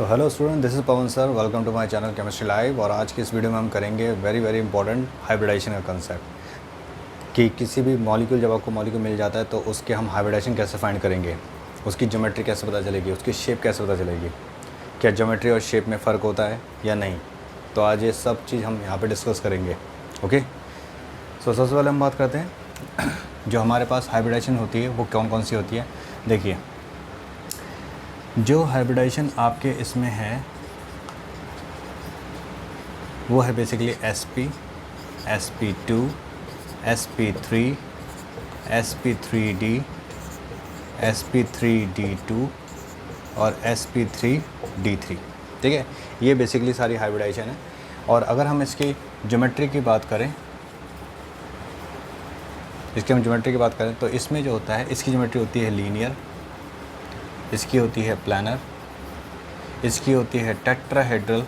So hello student, this is Pavan sir. Welcome to my channel chemistry live. और आज की इस वीडियो में हम करेंगे वेरी इंपॉर्टेंट हाइब्रिडाइजेशन का कंसेप्ट कि किसी भी मॉलिक्यूल, जब आपको मॉलिक्यूल मिल जाता है तो उसके हम हाइब्रिडाइजेशन कैसे फाइंड करेंगे, उसकी ज्योमेट्री कैसे पता चलेगी, उसकी शेप कैसे पता चलेगी, क्या ज्योमेट्री और शेप में फ़र्क होता है या नहीं। तो आज ये सब चीज़ हम यहाँ पर डिस्कस करेंगे। ओके, सो सबसे पहले हम बात करते हैं जो हमारे पास हाइब्रिडाइजेशन होती है वो कौन कौन सी होती है। देखिए, जो हाइब्रिडाइजेशन आपके इसमें है वो है basically sp, sp2, sp3, sp3d, sp3d2 और sp3d3। ठीक है, ये बेसिकली सारी हाइब्रिडाइजेशन है। और अगर हम इसकी ज्योमेट्री की बात करें, तो इसमें जो होता है, इसकी ज्योमेट्री होती है लीनियर, इसकी होती है प्लानर, इसकी होती है टेट्राहेड्रल,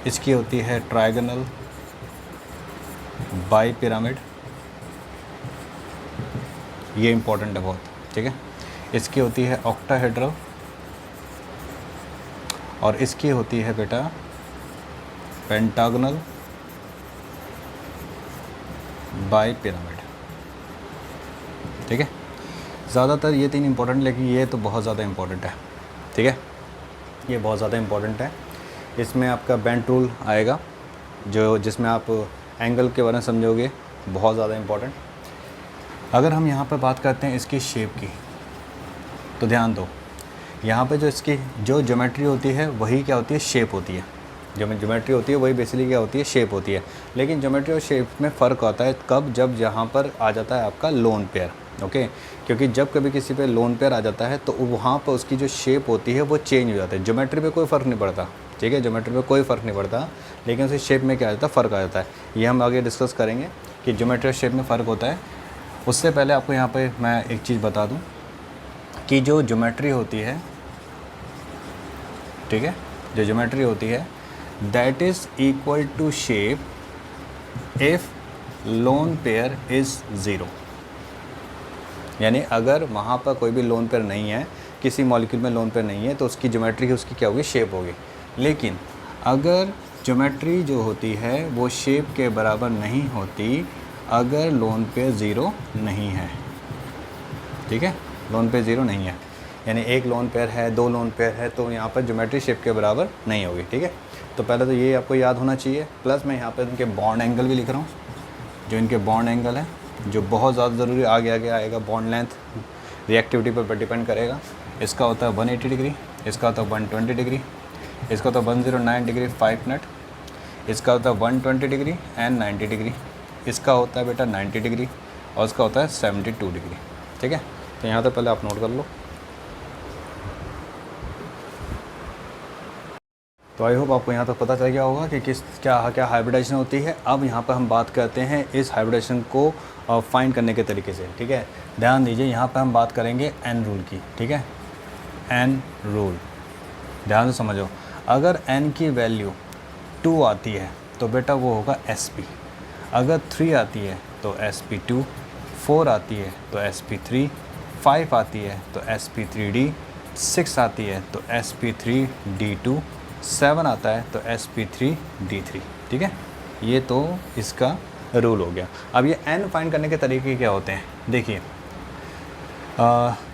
इसकी होती है ट्रायगोनल, बाई पिरामिड, ये इंपॉर्टेंट है बहुत। ठीक है, इसकी होती है ऑक्टाहेड्रल और इसकी होती है बेटा पेंटागोनल, बाई पिरामिड। ठीक है, ज़्यादातर ये तीन इंपॉर्टेंट, लेकिन ये तो बहुत ज़्यादा इंपॉर्टेंट है। ठीक है, ये बहुत ज़्यादा इंपॉर्टेंट है। इसमें आपका बेंट रूल आएगा, जिसमें आप एंगल के बारे में समझोगे, बहुत ज़्यादा इंपॉर्टेंट। अगर हम यहाँ पर बात करते हैं इसकी शेप की, तो ध्यान दो, यहाँ पे जो इसकी जो ज्योमेट्री होती है वही क्या होती है, शेप होती है। जो ज्योमेट्री होती है वही बेसिकली क्या होती है, शेप होती है। लेकिन ज्योमेट्री और शेप में फ़र्क आता है कब, जब यहाँ पर आ जाता है आपका लोन पेयर। ओके, क्योंकि जब कभी किसी पे लोन पेयर आ जाता है तो वहाँ पर उसकी जो शेप होती है वो चेंज हो जाता है। ज्योमेट्री पे कोई फ़र्क नहीं पड़ता। ठीक है, ज्योमेट्री पे कोई फ़र्क नहीं पड़ता, लेकिन उसकी शेप में क्या आ जाता है, फ़र्क आ जाता है। ये हम आगे डिस्कस करेंगे कि ज्योमेट्री और शेप में फ़र्क होता है। उससे पहले आपको यहाँ पर मैं एक चीज़ बता दूँ कि जो ज्योमेट्री होती है, ठीक है, जो ज्योमेट्री होती है that is equal to shape if lone pair is zero. यानी अगर वहाँ पर कोई भी लोन पेयर नहीं है, किसी मॉलिक्यूल में लोन पेयर नहीं है, तो उसकी ज्योमेट्री उसकी क्या होगी, शेप होगी। लेकिन अगर ज्योमेट्री जो होती है वो शेप के बराबर नहीं होती अगर लोन पेयर ज़ीरो नहीं है। ठीक है, लोन पेयर ज़ीरो नहीं है, यानी एक लोन पेयर है, दो लोन पेयर है, तो यहाँ पर ज्योमेट्री शेप के बराबर नहीं होगी। ठीक है, तो पहले तो ये आपको याद होना चाहिए। प्लस मैं यहाँ पर इनके बॉन्ड एंगल भी लिख रहा हूँ, जो इनके बॉन्ड एंगल है, जो बहुत ज़्यादा ज़रूरी, आगे आएगा। बॉन्ड लेंथ रिएक्टिविटी पर डिपेंड करेगा। इसका होता है 180 डिग्री, इसका होता है 120 डिग्री, इसका होता है 109 डिग्री 5 मिनट, इसका होता है 120 डिग्री एंड 90 डिग्री, इसका होता है बेटा 90 डिग्री और इसका होता है 72 डिग्री। ठीक है, तो यहाँ तक पहले आप नोट कर लो। तो आई होप आपको यहाँ तक पता चल गया होगा कि क्या हाइब्रिडाइजेशन होती है। अब यहाँ पर हम बात करते हैं इस हाइब्रिडाइजेशन को फाइंड करने के तरीके से। ठीक है, ध्यान दीजिए, यहाँ पर हम बात करेंगे एन रूल की। ठीक है, एन रूल ध्यान से समझो। अगर एन की वैल्यू 2 आती है तो बेटा वो होगा sp, अगर 3 आती है तो sp2, 4 आती है तो sp3, 5 आती है तो sp3d, 6 आती है तो sp3d2, 7 आता है तो sp3d3। ठीक है, ये तो इसका रूल हो गया। अब ये n फाइंड करने के तरीके क्या होते हैं, देखिए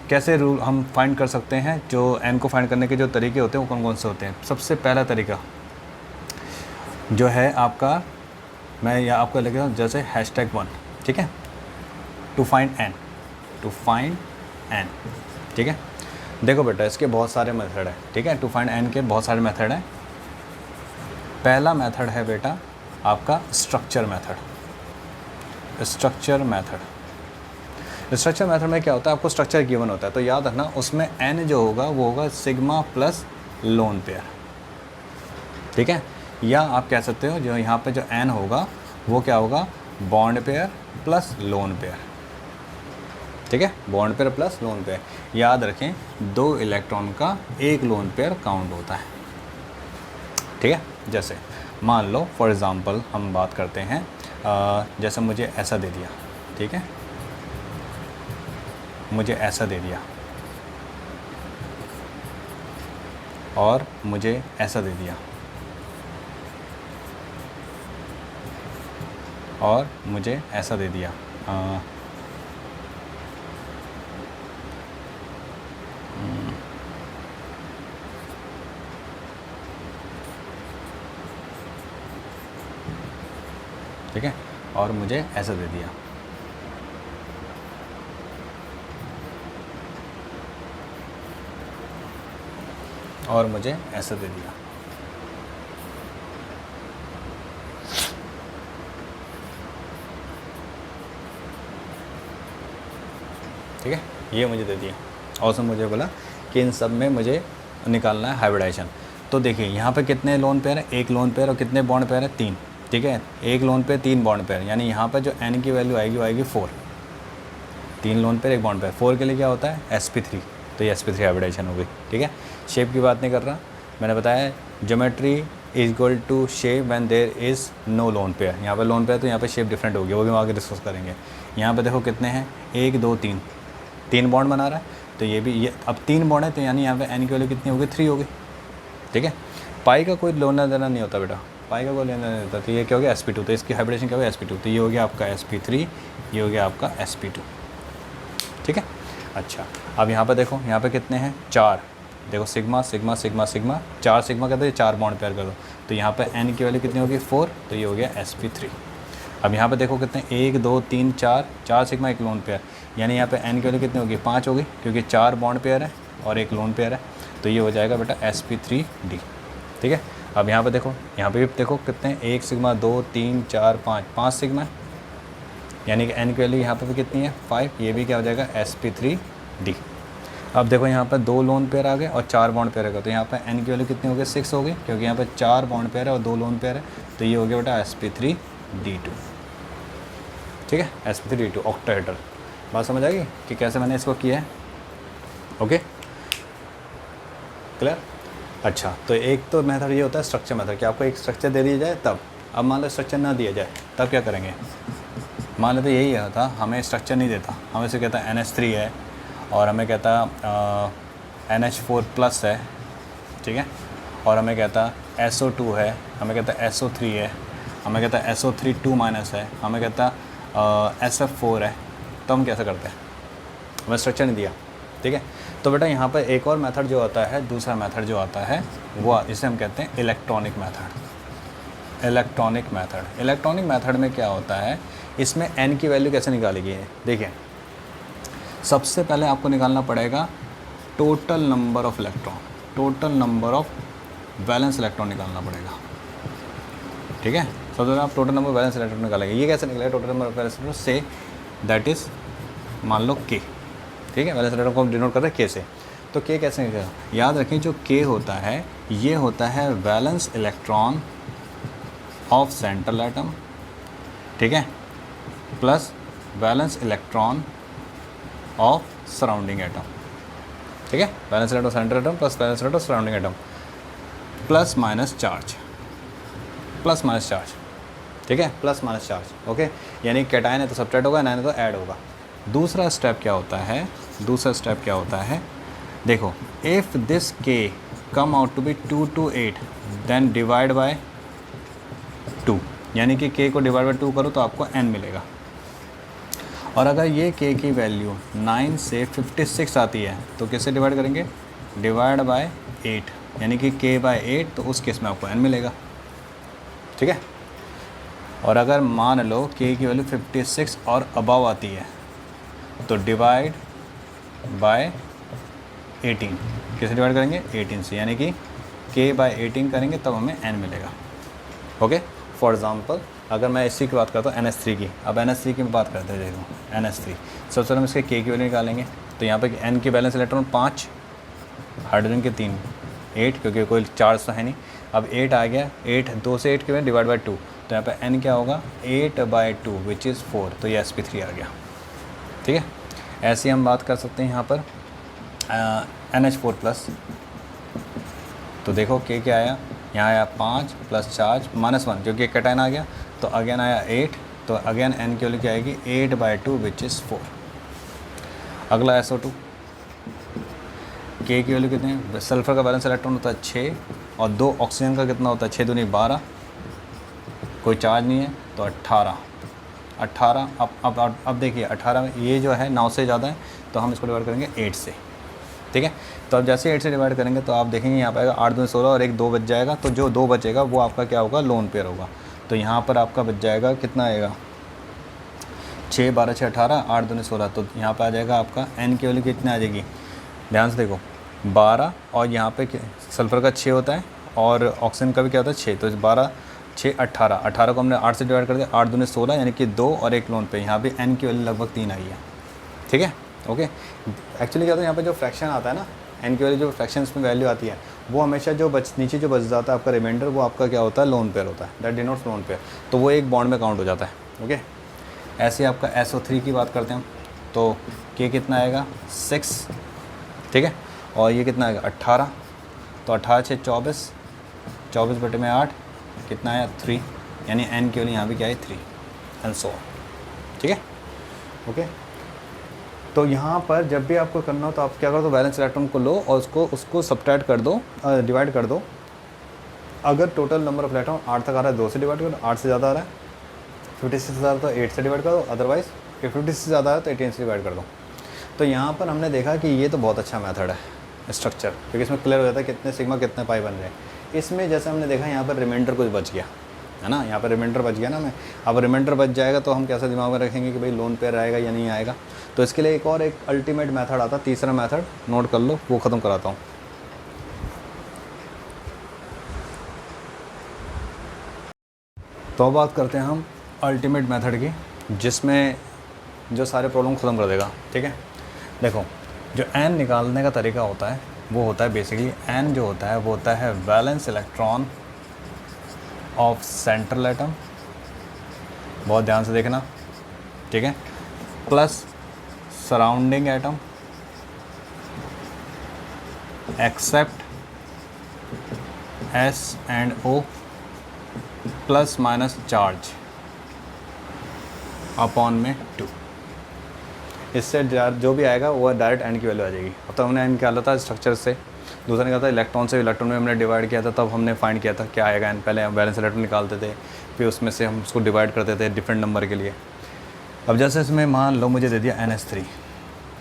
कैसे रूल हम फाइंड कर सकते हैं। जो n को फाइंड करने के जो तरीके होते हैं वो कौन कौन से होते हैं। सबसे पहला तरीका जो है आपका, मैं यहाँ आपको लिख रहा हूँ जैसे #1। ठीक है, टू फाइंड n। ठीक है, देखो बेटा, इसके बहुत सारे मेथड हैं। ठीक है, टू फाइंड n के बहुत सारे मेथड हैं। पहला मेथड है बेटा आपका स्ट्रक्चर मेथड। स्ट्रक्चर मेथड में क्या होता है, आपको स्ट्रक्चर गिवन होता है, तो याद रखना उसमें n जो होगा वो होगा सिग्मा प्लस लोन पेयर। ठीक है, या आप कह सकते हो जो यहाँ पे जो n होगा वो क्या होगा, bond pair plus lone pair. ठीक है, bond pair plus lone pair. याद रखें 2 इलेक्ट्रॉन का 1 लोन पेयर काउंट होता है। ठीक है, जैसे मान लो फॉर एग्ज़ाम्पल हम बात करते हैं, जैसे मुझे ऐसा दे दिया। ठीक है, मुझे ऐसा दे दिया, और मुझे ऐसा दे दिया, और मुझे ऐसा दे दिया। ठीक है, और मुझे ऐसा दे दिया। और मुझे ऐसा दे दिया। ठीक है, ये मुझे दे दिया, और उसने मुझे बोला कि इन सब में मुझे निकालना है हाइब्रिडाइजेशन। तो देखिए यहाँ पे कितने लोन पेयर है, एक लोन पेयर, और कितने बॉन्ड पेयर है, 3। ठीक है, एक लोन पेयर 3 बॉन्ड पेयर, यानी यहाँ पे जो n की वैल्यू आएगी वो आएगी 4। 3 लोन पेयर, एक बॉन्ड पेयर, 4 के लिए क्या होता है sp3, तो ये sp3 हाइब्रिडाइजेशन हो गई। ठीक है, शेप की बात नहीं कर रहा, मैंने बताया geometry is equal to shape when there is no lone pair. यहाँ पे लोन पेयर तो यहाँ पे शेप डिफरेंट होगी, वो भी हम आगे डिस्कस करेंगे। यहाँ पे देखो कितने हैं, 1 2 3, 3 बॉन्ड बना रहा है, तो ये भी ये अब 3 बॉन्ड है, तो यानी यहाँ पे n की वैल्यू कितनी होगी, 3 होगी। ठीक है, पाई का कोई लेना देना नहीं होता बेटा, पाई का कोई लेना देना नहीं होता। तो ये क्या हो गया sp2, तो इसकी हाइब्रिडेशन क्या होगी sp2, तो ये हो गया आपका sp3, ये हो गया आपका sp2। ठीक है, अच्छा अब यहाँ पे देखो, यहाँ पे कितने हैं, 4। देखो sigma sigma sigma sigma, 4 sigma कहते हैं, 4 बॉन्ड पेयर कर दो, तो यहाँ पे n की वैल्यू कितनी होगी, 4, तो ये हो गया sp3। अब यहाँ पे देखो कितने, 1 2 3 4, 4 सिग्मा, एक लोन पेयर, यानी यहाँ पे n की वैल्यू कितनी होगी, 5 होगी, क्योंकि 4 बॉन्ड पेयर है और एक लोन पेयर है, तो ये हो जाएगा बेटा sp3d। ठीक है, अब यहाँ पे देखो, यहाँ पे भी देखो कितने, 1 सिग्मा 2 3 4 5, 5 सिग्मा, यानी कि n की वैल्यू यहाँ पे भी कितनी है, 5, ये भी क्या हो जाएगा sp3d। अब देखो यहाँ पर 2 लोन पेयर आ गए और 4 बॉन्ड पेयर आ गए, तो यहाँ पर n की वैल्यू कितनी हो गई, 6 हो गई, क्योंकि यहाँ पर 4 बॉन्ड पेयर है और 2 लोन पेयर है, तो ये हो गया बेटा sp3d2। ठीक है, sp3d2 ऑक्टाहेड्रल। बात समझ आएगी कि कैसे मैंने इसको किया है। Okay, clear. अच्छा, तो एक तो मेथड ये होता है स्ट्रक्चर मेथड, कि आपको एक स्ट्रक्चर दे दिया जाए तब। अब मान लो स्ट्रक्चर ना दिया जाए, तब क्या करेंगे। मान लो तो यही था, हमें स्ट्रक्चर नहीं देता, हमें से कहता है NH3 है, और हमें कहता NH4+ है, ठीक है, और हमें कहता SO2 है, हमें कहता SO3 है, हमें कहता SO3 2- है, हमें कहता SF4 है, तो हम कैसे करते हैं, हमें स्ट्रक्चर नहीं दिया। ठीक है, तो बेटा यहाँ पर एक और मेथड जो आता है, दूसरा मेथड जो आता है वो, इसे हम कहते हैं इलेक्ट्रॉनिक मेथड। इलेक्ट्रॉनिक मेथड में क्या होता है, इसमें n की वैल्यू कैसे निकालेगी। देखिए, सबसे पहले आपको निकालना पड़ेगा total number of electron, total number of valence electron निकालना पड़ेगा। ठीक है, सबसे पहले आप टोटल नंबर वैलेंस इलेक्ट्रॉन निकालेंगे। ये कैसे निकलेगा, total number of valence electron से, दैट इज़ मान लो k। ठीक है, वैलेंस इलेक्ट्रॉन को हम डिनोट कर रहे हैं k से, तो k कैसे निकलेगा, याद रखें जो k होता है, ये होता है valence electron of central atom, ठीक है, plus valence electron of surrounding atom. ठीक है, valence electron central atom plus valence electron surrounding atom, plus minus charge, plus minus charge. ठीक है, प्लस माइनस चार्ज। ओके, यानी कैटायन है तो subtract होगा, एनायन है तो ऐड होगा। दूसरा स्टेप क्या होता है, दूसरा स्टेप क्या होता है, देखो, if this k come out to be 2 to 8 then divide by 2, यानी कि k को डिवाइड बाय 2 करो तो आपको n मिलेगा। और अगर ये k की वैल्यू 9 से 56 आती है तो किससे डिवाइड करेंगे, डिवाइड बाय 8, यानी कि k बाय 8, तो उस केस में आपको n मिलेगा। ठीक है, और अगर मान लो k की वैल्यू 56 और अबव आती है तो डिवाइड बाय 18, किससे डिवाइड करेंगे, 18 से, यानी कि k बाय 18 करेंगे तब हमें n मिलेगा। ओके, फॉर एग्ज़ाम्पल अगर मैं इसी की बात करता हूँ NH3 की, अब NH3 की बात करते हैं, देखो NH3, सबसे पहले हम इसके k की वैल्यू निकालेंगे, तो यहाँ पे n की बैलेंस इलेक्ट्रॉन 5, हाइड्रोजन के 3, 8, क्योंकि कोई चार्ज तो है नहीं। अब 8 आ गया, 8 2 से 8 के बाद डिवाइड बाय 2, तो यहाँ पे n क्या होगा, 8/2 विच इज़ 4, तो ये sp3 आ गया। ठीक है, ऐसे हम बात कर सकते हैं यहाँ पर NH4+, तो देखो k क्या आया, यहाँ आया 5 प्लस चार्ज -1, क्योंकि एक कैटायन आ गया, तो अगेन आया 8, तो अगेन n की वैल्यू क्या आएगी, 8/2 विच इज़ 4। अगला SO2, के की वैल्यू कितनी है, सल्फ़र का बैलेंस इलेक्ट्रॉन होता है 6 और 2 ऑक्सीजन का कितना होता है 6 दूनी 12, कोई चार्ज नहीं है तो 18। अब देखिए 18 में ये जो है 9 से ज़्यादा है तो हम इसको डिवाइड करेंगे 8 से, ठीक है। तो अब जैसे 8 से डिवाइड करेंगे तो आप देखेंगे यहाँ पे आएगा 8 दूनी 16 और एक 2 बच जाएगा, तो जो 2 बचेगा वो आपका क्या होगा, लोन पेयर होगा। तो यहाँ पर आपका बच जाएगा कितना आएगा, 6 12 6 18, 8 दूनी 16, तो यहाँ पर आ जाएगा आपका एन की वैल्यू कितनी आ जाएगी, ध्यान से देखो 12 और यहाँ पे सल्फ़र का 6 होता है और ऑक्सीजन का भी क्या होता है 6, तो 12 6 18, 18 को हमने 8 से डिवाइड कर दिया, 8 दूनी 16 यानी कि 2 और एक लोन पे, यहाँ पे एन की वैल्यू लगभग 3 आई है, ठीक है। ओके, एक्चुअली क्या होता है यहाँ पे जो फ्रैक्शन आता है ना, एन की वैल्यू जो फ्रैक्शंस में वैल्यू आती है वो हमेशा जो नीचे जो बच जाता है आपका रिमाइंडर, वो आपका क्या होता है, लोन पेयर होता है, दैट डिनोट्स लोन पेयर, तो वो एक बॉन्ड में काउंट हो जाता है। ओके, ऐसे आपका SO3 की बात करते हैं तो के कितना आएगा 6, ठीक है, और ये कितना आएगा 18, तो 18 6 24, 24 बटे में 8 कितना आया 3, यानी एन की वैल्यू यहाँ भी क्या है 3 एंड सो, ठीक है। ओके, तो यहाँ पर जब भी आपको करना हो तो आप क्या करो, तो बैलेंस इलेक्ट्रॉन को लो और उसको सब्ट्रैक्ट कर दो, डिवाइड कर दो। अगर टोटल नंबर ऑफ इलेक्ट्रॉन 8 तक आ रहा है 2 से डिवाइड करो, 8 से ज़्यादा आ रहा है 56 से ज़्यादा तो 8 से डिवाइड कर दो, अदरवाइज़ 50 से ज़्यादा है तो 18 से डिवाइड कर दो। तो यहाँ पर हमने देखा कि ये तो बहुत अच्छा मेथड है स्ट्रक्चर, क्योंकि इसमें क्लियर हो जाता है कितने सिग्मा कितने पाई बन रहे हैं। इसमें जैसे हमने देखा यहाँ पर रिमाइंडर कुछ बच गया है ना, यहाँ पर रिमाइंडर बच गया ना, मैं अब रिमाइंडर बच जाएगा तो हम कैसे दिमाग में रखेंगे कि भाई लोन पेयर आएगा या नहीं आएगा। तो इसके लिए एक अल्टीमेट मेथड आता, तीसरा मेथड नोट कर लो, वो ख़त्म कराता हूँ। तो अब बात करते हैं हम अल्टीमेट मेथड की, जिसमें जो सारे प्रॉब्लम ख़त्म कर देगा, ठीक है। देखो, जो एन निकालने का तरीका होता है वो होता है बेसिकली, एन जो होता है वो होता है valence electron of central atom, बहुत ध्यान से देखना, ठीक है, plus surrounding atom except S and O plus minus charge upon में 2। इससे जो भी आएगा वो डायरेक्ट एन की वैल्यू आ जाएगी। अब तो हमने एन निकाला था स्ट्रक्चर से, दूसरा निकाला था इलेक्ट्रॉन से, इलेक्ट्रॉन में हमने डिवाइड किया था, तब हमने फाइंड किया था क्या आएगा एन। पहले हम बैलेंस इलेक्ट्रॉन निकालते थे, फिर उसमें से हम उसको डिवाइड करते थे डिफरेंट नंबर के लिए। अब जैसे इसमें मान लो मुझे दे दिया NH3,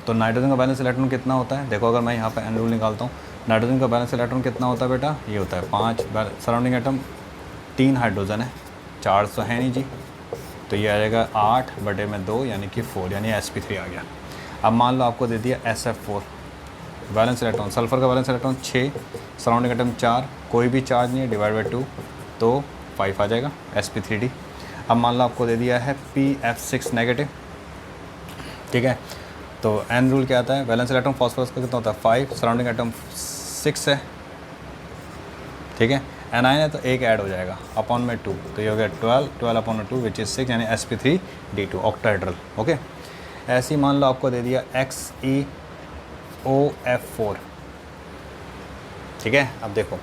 तो नाइट्रोजन का बैलेंस इलेक्ट्रॉन कितना होता है, देखो अगर मैं यहाँ पर एन रूल निकालता हूँ, नाइट्रोजन का बैलेंस इलेक्ट्रॉन कितना होता है बेटा, ये होता है 5, सराउंडिंग एटम 3 हाइड्रोजन है, चार्ज तो है नहीं जी, तो ये आ जाएगा 8 बटे में 2 यानी कि 4, यानी sp3 आ गया। अब मान लो आपको दे दिया SF4 बैलेंस इलेक्ट्रॉन, सल्फ़र का बैलेंस इलेक्ट्रॉन 6, सराउंडिंग एटम 4, कोई भी चार्ज नहीं है, डिवाइड बाई 2 तो 5 आ जाएगा sp3d। अब मान लो आपको दे दिया है PF6 नेगेटिव, ठीक है, तो एन रूल क्या आता है, बैलेंस इलेक्ट्रॉन फॉस्फोरस का कितना होता है 5, सराउंडिंग एटम 6 है, ठीक है, एनाइन है तो एक ऐड हो जाएगा अपॉन में 2, तो ये हो गया 12 अपॉन में 2 विच इज़ 6, यानी sp3d2 ऑक्टाहेड्रल। ओके, ऐसे ही मान लो आपको दे दिया XeOF4, ठीक है। अब देखो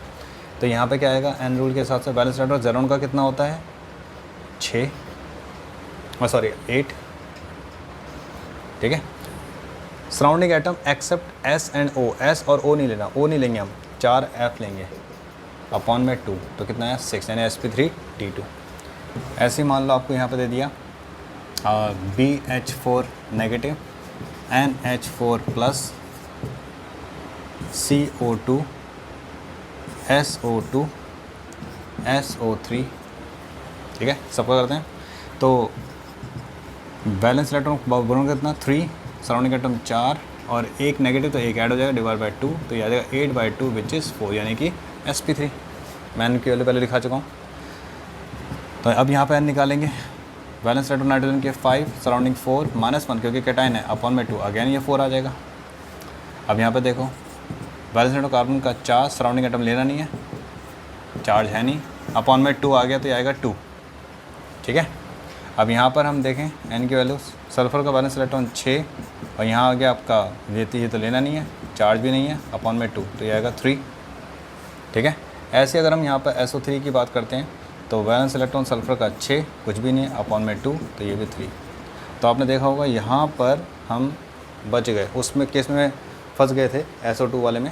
तो यहाँ पे क्या आएगा, एन रूल के हिसाब से बैलेंस इलेक्ट्रॉन जेरोन का कितना होता है 6, 8, ठीक है। Surrounding atom except S and O, S और O नहीं लेना, O नहीं लेंगे हम, 4 F लेंगे अपॉन में 2, तो कितना है 6, यानी sp3d2। ऐसे ही मान लो आपको यहाँ पे दे दिया BH4 negative, NH4 plus, CO2, SO2, SO3, ठीक है, सबका करते हैं। तो बैलेंस इलेक्ट्रॉन बोरोन कितना 3, सराउंडिंग एटम 4 और एक नेगेटिव, तो एक ऐड हो जाएगा डिवाइड बाई 2, तो ये आ जाएगा 8/2 विच इज़ 4, यानी कि sp3। मैं एन की वैल्यू पहले दिखा चुका हूँ। तो अब यहाँ पे एन निकालेंगे, बैलेंस इलेक्ट्रॉन नाइट्रोजन के 5, सराउंडिंग 4 -1 क्योंकि कैटाइन है, अपॉन में 2, अगेन ये 4 आ जाएगा। अब यहाँ पे देखो बैलेंस इलेक्ट्रॉन कार्बन का 4, सराउंडिंग एटम लेना नहीं है, चार्ज है नहीं, अपॉन में 2 आ गया तो ये आएगा 2, ठीक है। अब यहाँ पर हम देखें एन की वैल्यू, सल्फ़र का बैलेंस इलेक्ट्रॉन 6 और यहाँ आ गया आपका ये तो लेना नहीं है, चार्ज भी नहीं है, अपॉन में 2, तो ये आएगा 3, ठीक है। ऐसे अगर हम यहाँ पर SO3 की बात करते हैं तो बैलेंस इलेक्ट्रॉन सल्फ़र का 6, कुछ भी नहीं है, अपॉन में 2, तो ये भी 3। तो आपने देखा होगा यहाँ पर हम बच गए, उसमें केस में फंस गए थे SO2 वाले में,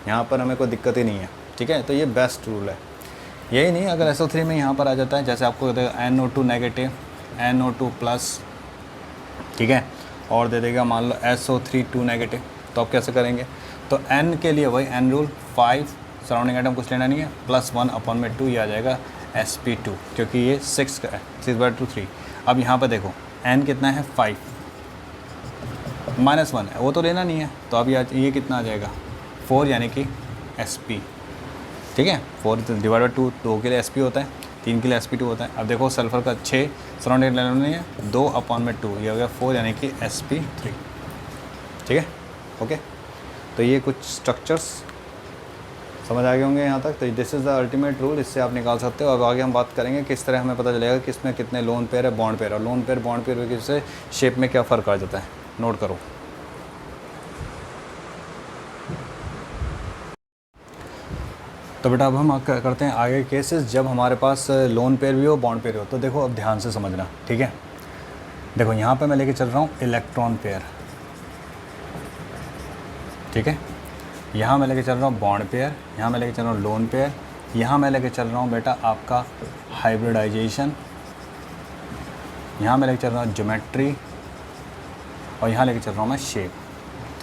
यहाँ पर हमें कोई दिक्कत ही नहीं है, ठीक है। तो ये बेस्ट रूल है। यही नहीं, अगर SO3 में यहाँ पर आ जाता है, जैसे आपको NO2 नेगेटिव, NO2 प्लस, ठीक है, और दे देगा मान लो SO3 2 नेगेटिव, तो आप कैसे करेंगे? तो N के लिए वही N रूल, 5 सराउंडिंग आइटम कुछ लेना नहीं है, प्लस 1/2 ये आ जाएगा sp2, क्योंकि ये 6 का है, 6/2 3। अब यहाँ पर देखो N कितना है 5, -1 है, वो तो लेना नहीं है, तो अब ये कितना आ जाएगा 4, यानी कि sp, ठीक है। 4/2 2 के लिए sp होता है, 3 के लिए sp2 होता है। अब देखो सल्फ़र का 6 सराउंडिंग लेना नहीं है, 2/2 ये हो गया 4, यानी कि sp3, ठीक है, ओके। तो ये कुछ स्ट्रक्चर्स समझ आ गए होंगे यहाँ तक। तो this is the ultimate rule, इससे आप निकाल सकते हो। अब आगे हम बात करेंगे किस तरह हमें पता चलेगा कि इसमें कितने लोन पेयर है, बॉन्ड पेयर, और लोन पेयर बॉन्ड पेयर की से शेप में क्या फ़र्क आ जाता है, नोट करो। तो बेटा अब हम करते हैं आगे केसेस जब हमारे पास लोन पेयर भी हो, बॉन्ड पेयर हो। तो देखो अब ध्यान से समझना, ठीक है। देखो यहाँ पे मैं लेके चल रहा हूँ इलेक्ट्रॉन पेयर, ठीक है। यहाँ मैं लेके चल रहा हूँ बॉन्ड पेयर, यहाँ मैं लेके चल रहा हूँ लोन पेयर, यहाँ मैं लेके चल रहा हूँ बेटा आपका हाइब्रिडाइजेशन, यहाँ मैं लेके चल रहा हूँ ज्योमेट्री, और यहाँ लेके चल रहा हूँ मैं शेप,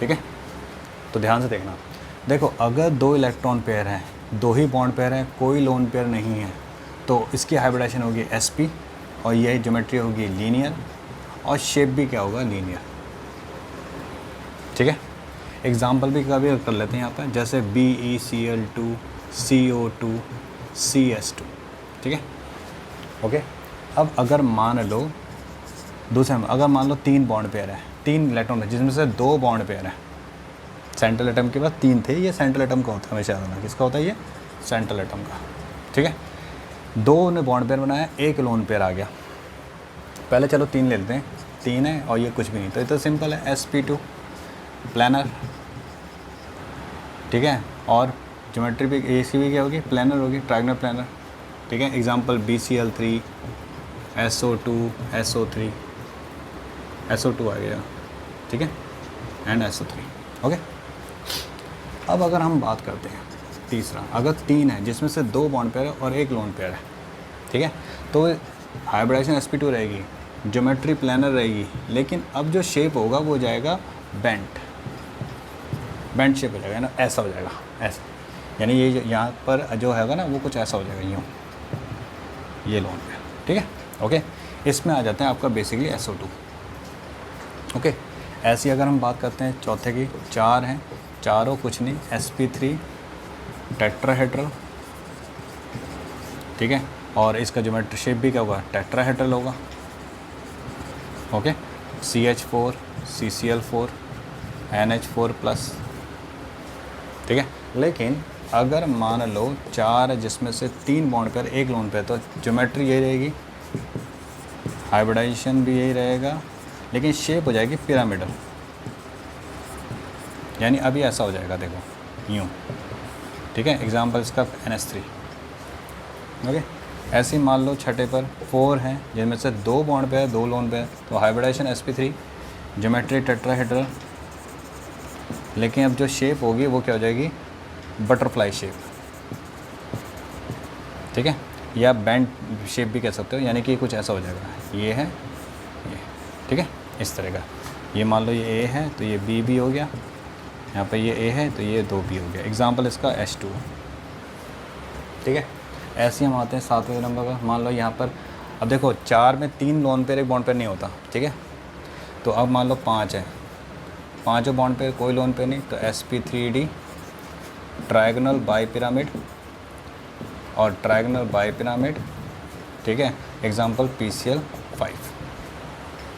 ठीक है। तो ध्यान से देखना, देखो अगर 2 इलेक्ट्रॉन पेयर हैं, 2 ही बॉन्ड पेयर हैं, कोई लोन पेयर नहीं है, तो इसकी हाइब्रिडाइजेशन होगी sp, और ये ज्योमेट्री होगी लीनियर, और शेप भी क्या होगा, लीनियर, ठीक है। एग्जाम्पल भी कभी कर लेते हैं यहाँ पर, जैसे BeCl2 CO2 CS2, ठीक है, ओके। अब अगर मान लो दूसरे में, अगर मान लो 3 बॉन्ड पेयर है, 3 इलेक्ट्रॉन है, जिसमें से 2 बॉन्ड पेयर है, सेंट्रल एटम के बाद 3 थे, ये सेंट्रल एटम का होता है हमेशा, याद रखना किसका होता है, ये सेंट्रल एटम का, ठीक है। 2 ने बॉन्ड पेयर बनाया, 1 लोन पेयर आ गया। पहले चलो 3 ले लेते हैं, 3 है और ये कुछ भी नहीं, तो ये तो सिंपल है sp2 प्लानर, ठीक है। और ज्योमेट्री भी AC भी क्या होगी, प्लानर होगी, ट्रायंगुलर प्लानर, ठीक है। Example BCl3 SO2 SO3 SO2 आ गया, ठीक है, एंड SO3, ओके। अब अगर हम बात करते हैं तीसरा, अगर 3 है जिसमें से 2 बॉन्ड पेयर है और 1 लोन पेयर है, ठीक है, तो हाइब्रिडाइजेशन sp2 रहेगी, ज्योमेट्री प्लानर रहेगी, लेकिन अब जो शेप होगा वो जाएगा बेंट शेप हो जाएगा ना, ऐसा हो जाएगा, ऐसा, यानी ये यहाँ पर जो हैगा ना वो कुछ ऐसा हो जाएगा, यूँ, ये लोन पे, ठीक है, ओके। इसमें आ जाते हैं आपका बेसिकली SO2, ओके। ऐसी अगर हम बात करते हैं चौथे की, 4 हैं, चारों कुछ नहीं, sp3 टेट्राहेड्रल, ठीक है, और इसका ज्योमेट्री शेप भी क्या होगा, टेट्राहेड्रल होगा, ओके। CH4 CCl4 NH4+, ठीक है। लेकिन अगर मान लो 4 जिसमें से 3 बॉन्ड पेयर 1 लोन पेयर, तो ज्योमेट्री यही रहेगी, हाइब्रिडाइजेशन भी यही रहेगा, लेकिन शेप हो जाएगी पिरामिडल, यानी अभी ऐसा हो जाएगा, देखो यूँ, ठीक है। एग्जांपल इसका NH3, ओके। ऐसे ही मान लो छठे पर 4 हैं जिनमें से 2 बॉन्ड पेयर 2 लोन पेयर, तो हाइब्रिडाइजेशन sp3, ज्योमेट्री टेट्राहेड्रल, लेकिन अब जो शेप होगी वो क्या हो जाएगी, बटरफ्लाई शेप, ठीक है, या बैंड शेप भी कह सकते हो, यानी कि कुछ ऐसा हो जाएगा, ये है ये, ठीक है, इस तरह का। ये मान लो ये A है तो ये B भी हो गया, यहाँ पे ये A है तो ये 2B हो गया। एग्जांपल इसका H2, ठीक है। ऐसे ही हम आते हैं 7वें नंबर का, मान लो यहाँ पर, अब देखो 4 में 3 लोन पेयर 1 बॉन्ड पेयर नहीं होता, ठीक है। तो अब मान लो 5 है, 5 बॉन्ड पेयर कोई लोन पेयर नहीं, तो sp3d ट्रायगोनल बाई पिरामिड और ट्रायगोनल बाई पिरामिड, ठीक है। एग्जांपल PCl5,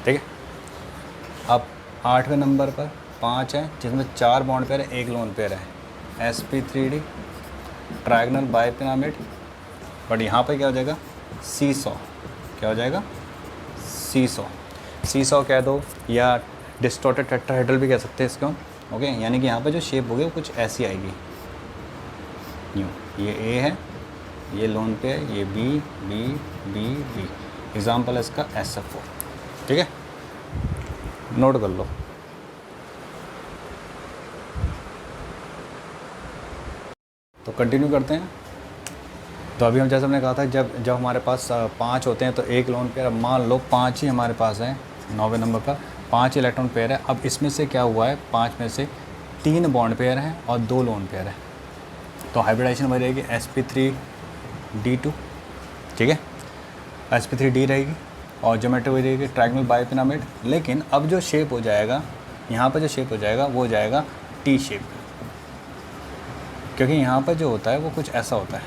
ठीक है। अब 8वें नंबर पर 5 है जिसमें 4 बॉन्ड पेयर है 1 लोन पेयर है, sp3d trigonal by pyramid, but यहाँ पे क्या हो जाएगा, सीसॉ, क्या हो जाएगा, सीसॉ कह दो, या डिस्टॉर्टेड टेट्राहेड्रल भी कह सकते हैं इसको, ओके। यानी कि यहाँ पे जो शेप होगी वो कुछ ऐसी आएगी, यूँ, ये A है, ये लोन पे है, ये B। एग्जांपल है इसका SF4, ठीक है, नोट कर लो। तो कंटिन्यू करते हैं। तो अभी हम जैसे हमने कहा था जब हमारे पास 5 होते हैं तो एक लोन पेयर, अब मान लो 5 ही हमारे पास है 9वें नंबर पर 5 इलेक्ट्रॉन पेयर है। अब इसमें से क्या हुआ है, 5 में से 3 बॉन्ड पेयर हैं और 2 लोन पेयर है। तो हाइब्रिडाइजेशन वही रहेगी sp3d2, ठीक है, sp3d रहेगी और ज्योमेट्री वही रहेगी ट्रायंगल बाइपिरामिड। लेकिन अब जो शेप हो जाएगा यहाँ पर, जो शेप हो जाएगा वो हो जाएगा टी शेप, क्योंकि यहाँ पर जो होता है वो कुछ ऐसा होता है,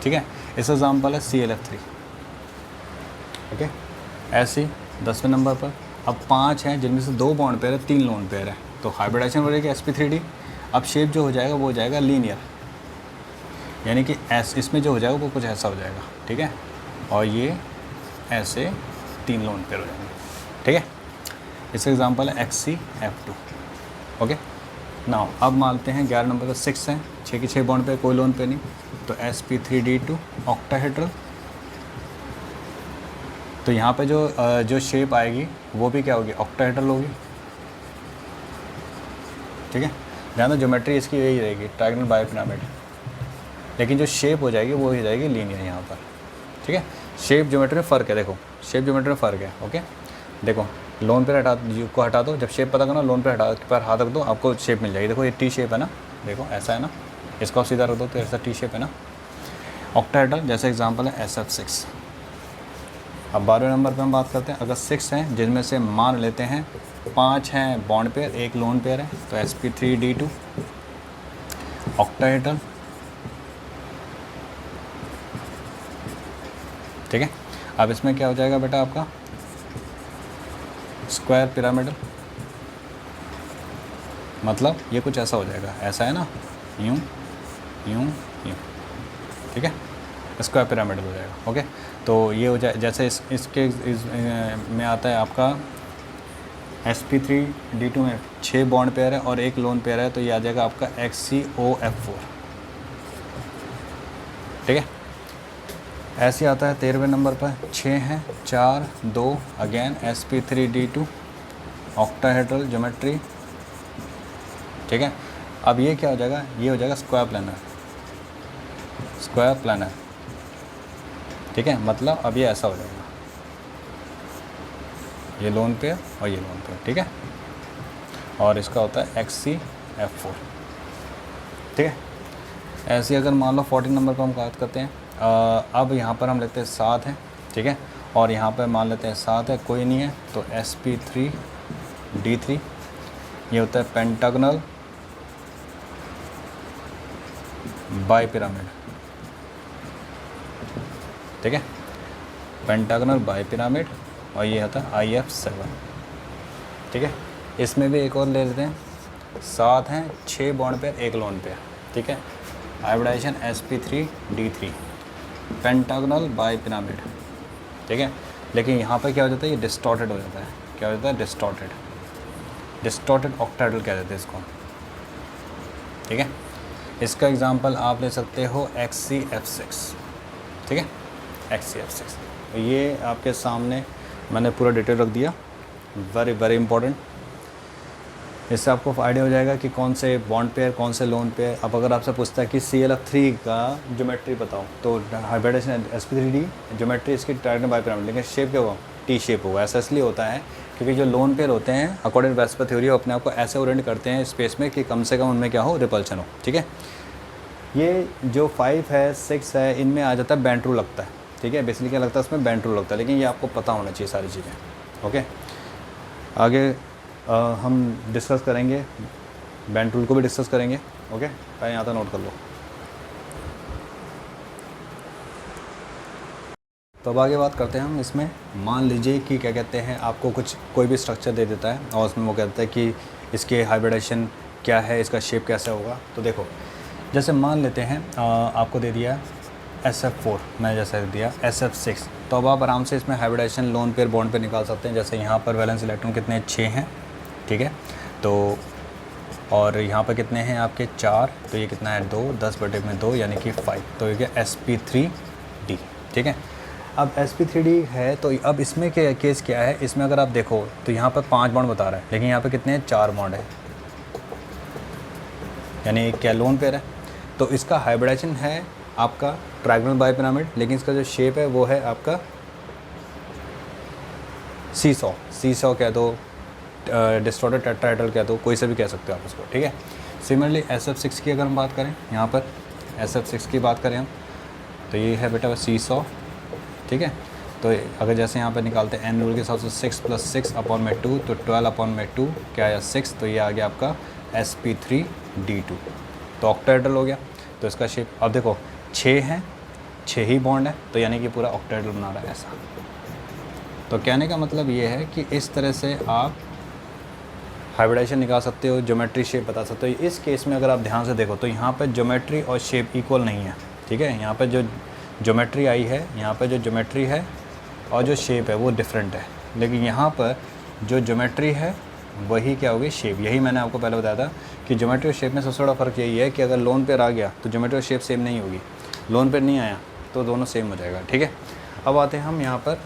ठीक है। इस एग्जाम्पल है ClF3, ओके। ऐसे 10वें नंबर पर अब 5 हैं जिनमें से 2 बॉन्ड पेयर है, 3 लोन पेयर है। तो हाइब्रिडाइजेशन हो जाएगी sp3d। अब शेप जो हो जाएगा वो हो जाएगा लीनियर, यानी कि इसमें जो हो जाएगा वो कुछ ऐसा हो जाएगा, ठीक है। और ये ऐसे 3 लोन पेयर हो जाएंगे, ठीक है। इसका एग्जांपल है XCF2, ओके। नाउ अब मानते हैं 11 नंबर का 6 है, 6 की 6 बॉन्ड पे कोई लोन पे नहीं, तो sp3d2 ऑक्टाहेड्रल। तो यहाँ पे जो शेप आएगी वो भी क्या होगी, ऑक्टाहेड्रल होगी, ठीक है। ध्यान दो ज्योमेट्री इसकी यही रहेगी ट्रायंगल बाइपिरामिड, लेकिन जो शेप हो जाएगी वो हो जाएगी लीनियर यहाँ पर, ठीक है। शेप ज्योमेट्री में फ़र्क है, देखो शेप ज्योमेट्री में फ़र्क है, ओके। देखो लोन पे हटा दो, जब शेप पता करो लोन पे हाथ रख दो, आपको शेप मिल जाएगी। देखो ये टी शेप है ना, देखो ऐसा है ना, इसको आप सीधा रख दो तो ऐसा टी शेप है ना। ऑक्टाहेड्रल जैसे एग्जांपल है SF6। अब 12वें नंबर पे हम बात करते हैं। अगर 6 हैं जिनमें से मान लेते हैं 5 हैं बॉन्ड पेयर, 1 लोन पेयर है, तो sp3d2 ऑक्टाहेड्रल, ठीक है। अब इसमें क्या हो जाएगा बेटा आपका स्क्वायर पिरामिडल, मतलब ये कुछ ऐसा हो जाएगा, ऐसा है ना, यूं यूं यूं, ठीक है, स्क्वायर पिरामिडल हो जाएगा, ओके। तो ये हो जाए जैसे इसके में आता है आपका sp3d2 में 6 बॉन्ड पेयर है और 1 लोन पेयर है, तो ये आ जाएगा आपका XCOF4, ठीक है। ऐसे आता है 13वें नंबर पर 6 हैं 4 2, अगेन sp3d2 ऑक्टाहेड्रल ज्योमेट्री, ठीक है। अब ये क्या हो जाएगा, ये हो जाएगा स्क्वायर प्लानर, ठीक है। मतलब अब ये ऐसा हो जाएगा, ये लोन पेयर और ये लोन पेयर, ठीक है। और इसका होता है XCF4, ठीक है। ऐसे अगर मान लो 14 नंबर पर हम बात करते हैं। अब यहाँ पर हम लेते हैं 7 है, ठीक है, और यहाँ पर मान लेते हैं 7 है, कोई नहीं है, तो sp3d3 ये होता है पेंटागनल बाइपिरामिड, ठीक है, पेंटागनल बाइपिरामिड, और ये होता है IF7, ठीक है। इसमें भी एक और ले लेते हैं, 7 हैं 6 बॉन्ड पेयर 1 लोन पेयर, ठीक है। हाइब्रिडाइजेशन sp3d3 पेंटागनल बाइपिरामिड, ठीक है। लेकिन यहाँ पर क्या हो जाता है, ये डिस्टॉर्टेड हो जाता है, क्या हो जाता है, डिस्टॉर्टेड ऑक्टाहेड्रल कह देते हैं इसको, ठीक है। इसका एग्जांपल आप ले सकते हो XCF6, ठीक है, XCF6। ये आपके सामने मैंने पूरा डिटेल रख दिया, वेरी वेरी इंपॉर्टेंट। इससे आपको आइडिया हो जाएगा कि कौन से बॉन्ड पेयर कौन से लोन पेयर। अब अगर आपसे पूछता है कि ClF3 का ज्योमेट्री बताओ, तो हाइब्रिडाइजेशन sp3d ज्योमेट्री इसकी ट्रायंगल बाइपिरामिड, लेकिन शेप क्या होगा, टी शेप होगा। ऐसा इसलिए होता है क्योंकि जो लोन पेयर होते हैं अकॉर्डिंग टू वेस्पर थ्योरी वो अपने आप को ऐसे ओरिएंट करते हैं स्पेस में कि कम से कम उनमें क्या हो, रिपल्शन हो, ठीक है। ये जो 5 है 6 है इनमें आ जाता है बेंट रूल लगता है, ठीक है। बेसिकली क्या लगता है इसमें बेंट रूल लगता है, लेकिन ये आपको पता होना चाहिए सारी चीज़ें, ओके। आगे हम डिस्कस करेंगे, बेंट रूल को भी डिस्कस करेंगे, ओके। पहले यहाँ तक नोट कर लो। तो अब आगे बात करते हैं हम इसमें। मान लीजिए कि क्या कहते हैं, आपको कोई भी स्ट्रक्चर दे देता है और उसमें वो कहता है कि इसके हाइब्रिडाइजेशन क्या है, इसका शेप कैसा होगा। तो देखो जैसे मान लेते हैं आपको दे दिया SF4, मैंने जैसे दिया SF6, तो अब आप आराम से इसमें हाइब्रिडाइजेशन लोन पेयर बॉन्ड पे निकाल सकते हैं। जैसे यहाँ पर वैलेंस इलेक्ट्रॉन कितने 6 हैं, ठीक है, तो और यहाँ पर कितने हैं आपके 4, तो ये कितना है 2, 10/2 यानी कि 5, तो ये sp3d, ठीक है। अब sp3d है, तो अब इसमें क्या केस क्या है, इसमें अगर आप देखो तो यहाँ पर 5 बॉन्ड बता रहा है, लेकिन यहाँ पर कितने हैं 4 बॉन्ड है, यानी क्या लोन पेयर है। तो इसका हाइब्रिडाइजेशन है आपका ट्रायंगल बाइपिरामिड, लेकिन इसका जो शेप है वो है आपका सीसॉ कह दो, डिस्टॉर्टेड टेट्राहेड्रल कह दो, कोई से भी कह सकते हो आप इसको, ठीक है। सिमिलरली SF6 की अगर हम बात करें, यहाँ पर SF6 की बात करें हम, तो ये है बेटा सीसॉ, ठीक है। तो अगर जैसे यहाँ पर निकालते हैं एन रूल के हिसाब से 6 + 6/2, तो 12/2 क्या आया 6, तो ये आ गया आपका sp3d2, तो ऑक्टाहेड्रल हो गया। तो इसका शेप अब देखो 6 हैं, 6 ही बॉन्ड है, तो यानी कि पूरा ऑक्टाहेड्रल बना रहा है ऐसा। तो कहने का मतलब ये है कि इस तरह से आप हाइब्रिडाइजेशन निकाल सकते हो, ज्योमेट्री शेप बता सकते हो। इस केस में अगर आप ध्यान से देखो तो यहाँ पर ज्योमेट्री और शेप इक्वल नहीं है, ठीक है। यहाँ पर जो ज्योमेट्री आई है, यहाँ पर जो ज्योमेट्री है और जो शेप है वो डिफरेंट है, लेकिन यहाँ पर जो ज्योमेट्री है वही क्या होगी, शेप। यही मैंने आपको पहले बताया था कि ज्योमेट्री और शेप में सबसे बड़ा फ़र्क यही है कि अगर लोन पेयर आ गया तो ज्योमेट्री और शेप सेम नहीं होगी, लोन पेयर नहीं आया तो दोनों सेम हो जाएगा, ठीक है। अब आते हैं हम यहाँ पर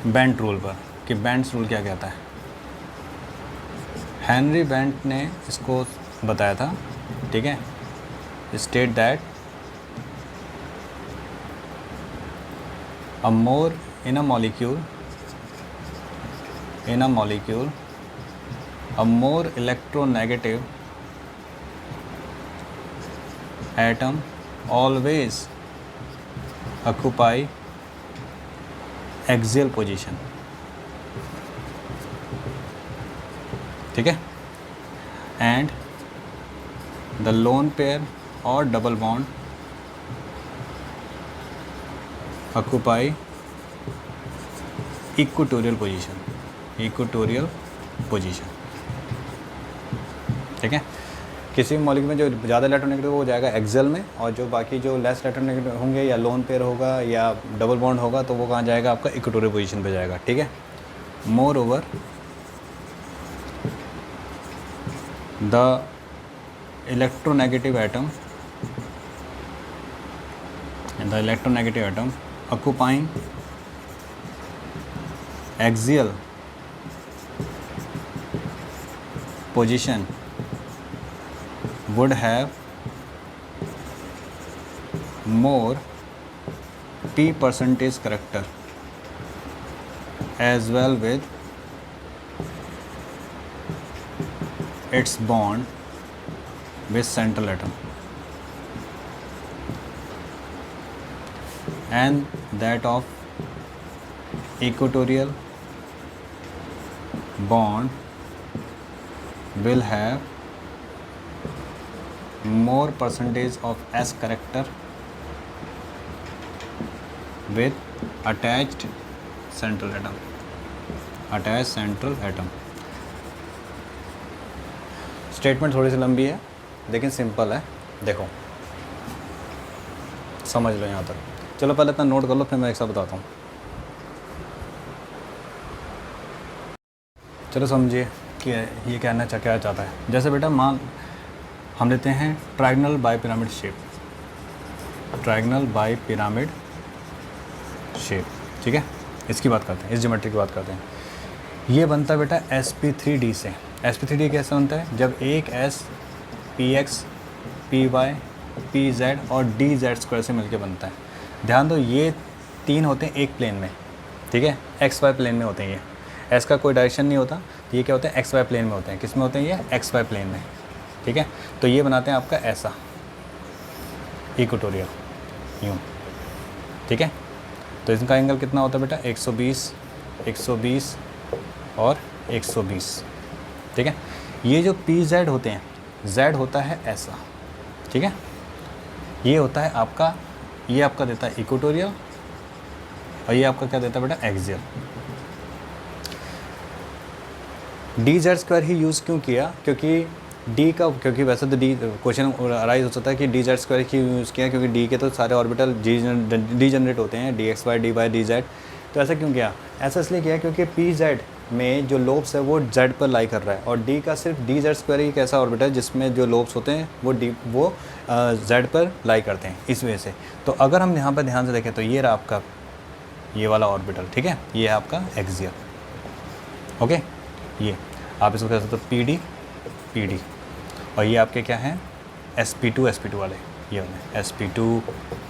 बेंट रूल पर कि बेंट्स रूल क्या कहता है। हेनरी बेंट ने इसको बताया था, ठीक है। State that a more in a molecule a more electronegative atom always occupy axial position, ठीक है, and the lone pair or double bond occupy equatorial position, ठीक है। किसी भी मॉलिक्यूल में जो ज़्यादा इलेक्ट्रोनेगेटिव हो जाएगा एक्सियल में, और जो बाकी जो लेस इलेक्ट्रोनेगेटिव होंगे या लोन पेयर होगा या डबल बॉन्ड होगा तो वो कहाँ जाएगा, आपका इक्वेटोरियल पोजीशन पे जाएगा, ठीक है। More over the electronegative atom occupying axial position would have more p% character as well with its bond with central atom, and that of equatorial bond will have more percentage of S character with attached central atom. Statement थोड़ी सी लंबी है लेकिन simple है, देखो समझ लो यहाँ तक। चलो पहले इतना नोट कर लो, फिर मैं एक साथ बताता हूँ। चलो समझिए कि ये कहना क्या चाहता है। जैसे बेटा मान हम लेते हैं ट्रायंगल बाइपिरामिड शेप, ठीक है। इसकी बात करते हैं, इस ज्योमेट्री की बात करते हैं। ये बनता है बेटा sp3d से। sp3d कैसे बनता है, जब एक s px py pz और dz² से मिलके बनता है। ध्यान दो ये 3 होते हैं एक प्लेन में, ठीक है, xy प्लेन में होते हैं। ये s का कोई डायरेक्शन नहीं होता, ये क्या होते हैं, xy प्लेन में होते हैं। किस में होते हैं, ये xy प्लेन में, ठीक है। तो ये बनाते हैं आपका ऐसा इक्वेटोरियल यूँ, ठीक है। तो इसका एंगल कितना होता है बेटा, 120 और 120, ठीक है। ये जो pz होते हैं, z होता है ऐसा, ठीक है। ये होता है आपका, ये आपका देता है इक्वेटोरियल और ये आपका क्या देता है बेटा, एक्सियल। dz² ही यूज़ क्यों किया, क्योंकि वैसे तो डी क्वेश्चन अराइज हो सकता है कि dz² ही यूज़ किया क्योंकि डी के तो सारे ऑर्बिटल डी जनरेट होते हैं, dxy dy dz। तो ऐसा क्यों किया, ऐसा इसलिए किया क्योंकि pz में जो लोब्स है वो z पर लाई कर रहा है, और d का सिर्फ dz² ही एक ऐसा ऑर्बिटल है जिसमें जो लोब्स होते हैं वो z पर लाई करते हैं, इस वजह से। तो अगर हम यहाँ पर ध्यान से देखें तो ये रहा आपका ये वाला ऑर्बिटल, ठीक है, ये है आपका एक्सियल, ओके। ये आप इसको कह सकते हो PD और ये आपके क्या हैं, sp2 sp2 वाले, ये वाले sp2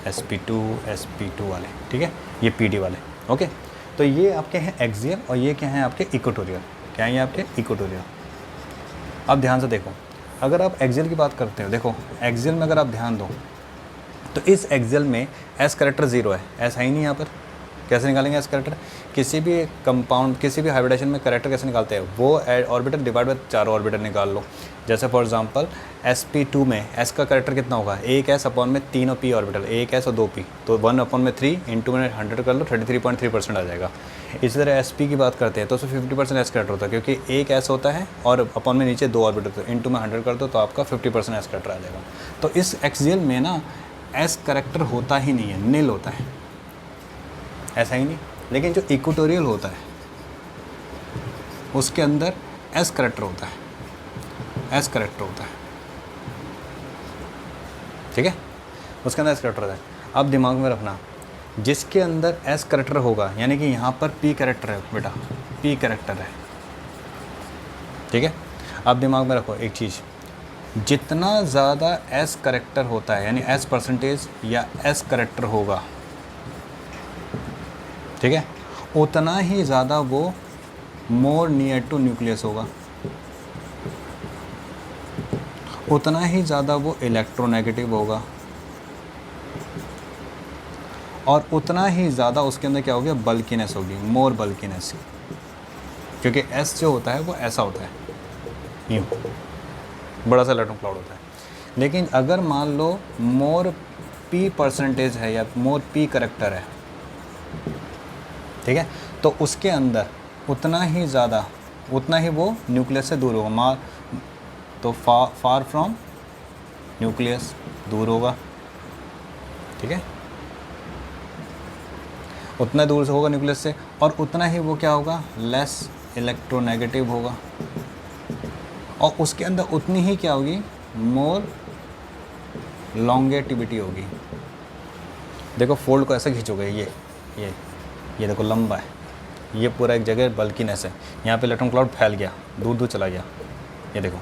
sp2 sp2 वाले, ठीक है, ये pd वाले, ओके। तो ये आपके हैं एक्सियल और ये क्या हैं आपके इक्वेटोरियल, क्या है ये आपके इक्वेटोरियल। अब ध्यान से देखो, अगर आप एक्सियल की बात करते हो, देखो एक्सियल में अगर आप ध्यान दो तो इस एक्सियल में एस करेक्टर 0 है, एस है ही नहीं यहाँ पर। कैसे निकालेंगे एस करेक्टर? किसी भी कंपाउंड, किसी भी हाइब्रिडेशन में करेक्टर कैसे निकालते हैं? वो ऑर्बिटल डिवाइड बाय 4 ऑर्बिटल निकाल लो। जैसे फॉर एग्जांपल sp2 में एस का करेक्टर कितना होगा? 1 एस अपॉन में 3 और p ऑर्बिटल, 1 एस और 2 p, तो 1 अपॉन में 3 इंटू में 100 कर लो, 33.3% आ जाएगा। इसी तरह sp की बात करते हैं तो उसमें 50% एस करेक्टर होता है, क्योंकि 1 एस होता है और अपॉन में नीचे 2 ऑर्बिटल, तो इंटू में 100 कर दो तो आपका 50% एस करेक्टर आ जाएगा। तो इस एक्सियल में ना एस करेक्टर होता ही नहीं है, नील होता है, ऐसा ही नहीं। लेकिन जो इक्वेटोरियल होता है उसके अंदर एस करेक्टर होता है, एस करेक्टर होता है, ठीक है, उसके अंदर एस करेक्टर होता है। अब दिमाग में रखना, जिसके अंदर एस करेक्टर होगा, यानी कि यहाँ पर पी करेक्टर है बेटा, पी करेक्टर है, ठीक है। अब दिमाग में रखो एक चीज़, जितना ज़्यादा एस करेक्टर होता है, यानी एस परसेंटेज या एस करेक्टर होगा, ठीक है, उतना ही ज़्यादा वो मोर नियर टू न्यूक्लियस होगा, उतना ही ज़्यादा वो इलेक्ट्रोनेगेटिव होगा, और उतना ही ज़्यादा उसके अंदर क्या होगा? बल्कीनेस होगी, मोर बल्कीनेस, क्योंकि एस जो होता है वो ऐसा होता है, यूँ बड़ा सा इलेक्ट्रॉन क्लाउड होता है। लेकिन अगर मान लो मोर पी परसेंटेज है या मोर पी करेक्टर है, ठीक है, तो उसके अंदर उतना ही ज़्यादा, उतना ही वो न्यूक्लियस से दूर होगा, तो फार फ्रॉम न्यूक्लियस दूर होगा, ठीक है, उतना दूर से होगा न्यूक्लियस से, और उतना ही वो क्या होगा? लेस इलेक्ट्रोनेगेटिव होगा, और उसके अंदर उतनी ही क्या होगी? मोर लॉन्गेटिविटी होगी। देखो फोल्ड को ऐसे खींचोगे, ये देखो लंबा है, ये पूरा एक जगह बल्कीनेस है, यहाँ पे इलेक्ट्रॉन क्लाउड फैल गया, दूर दूर चला गया, ये देखो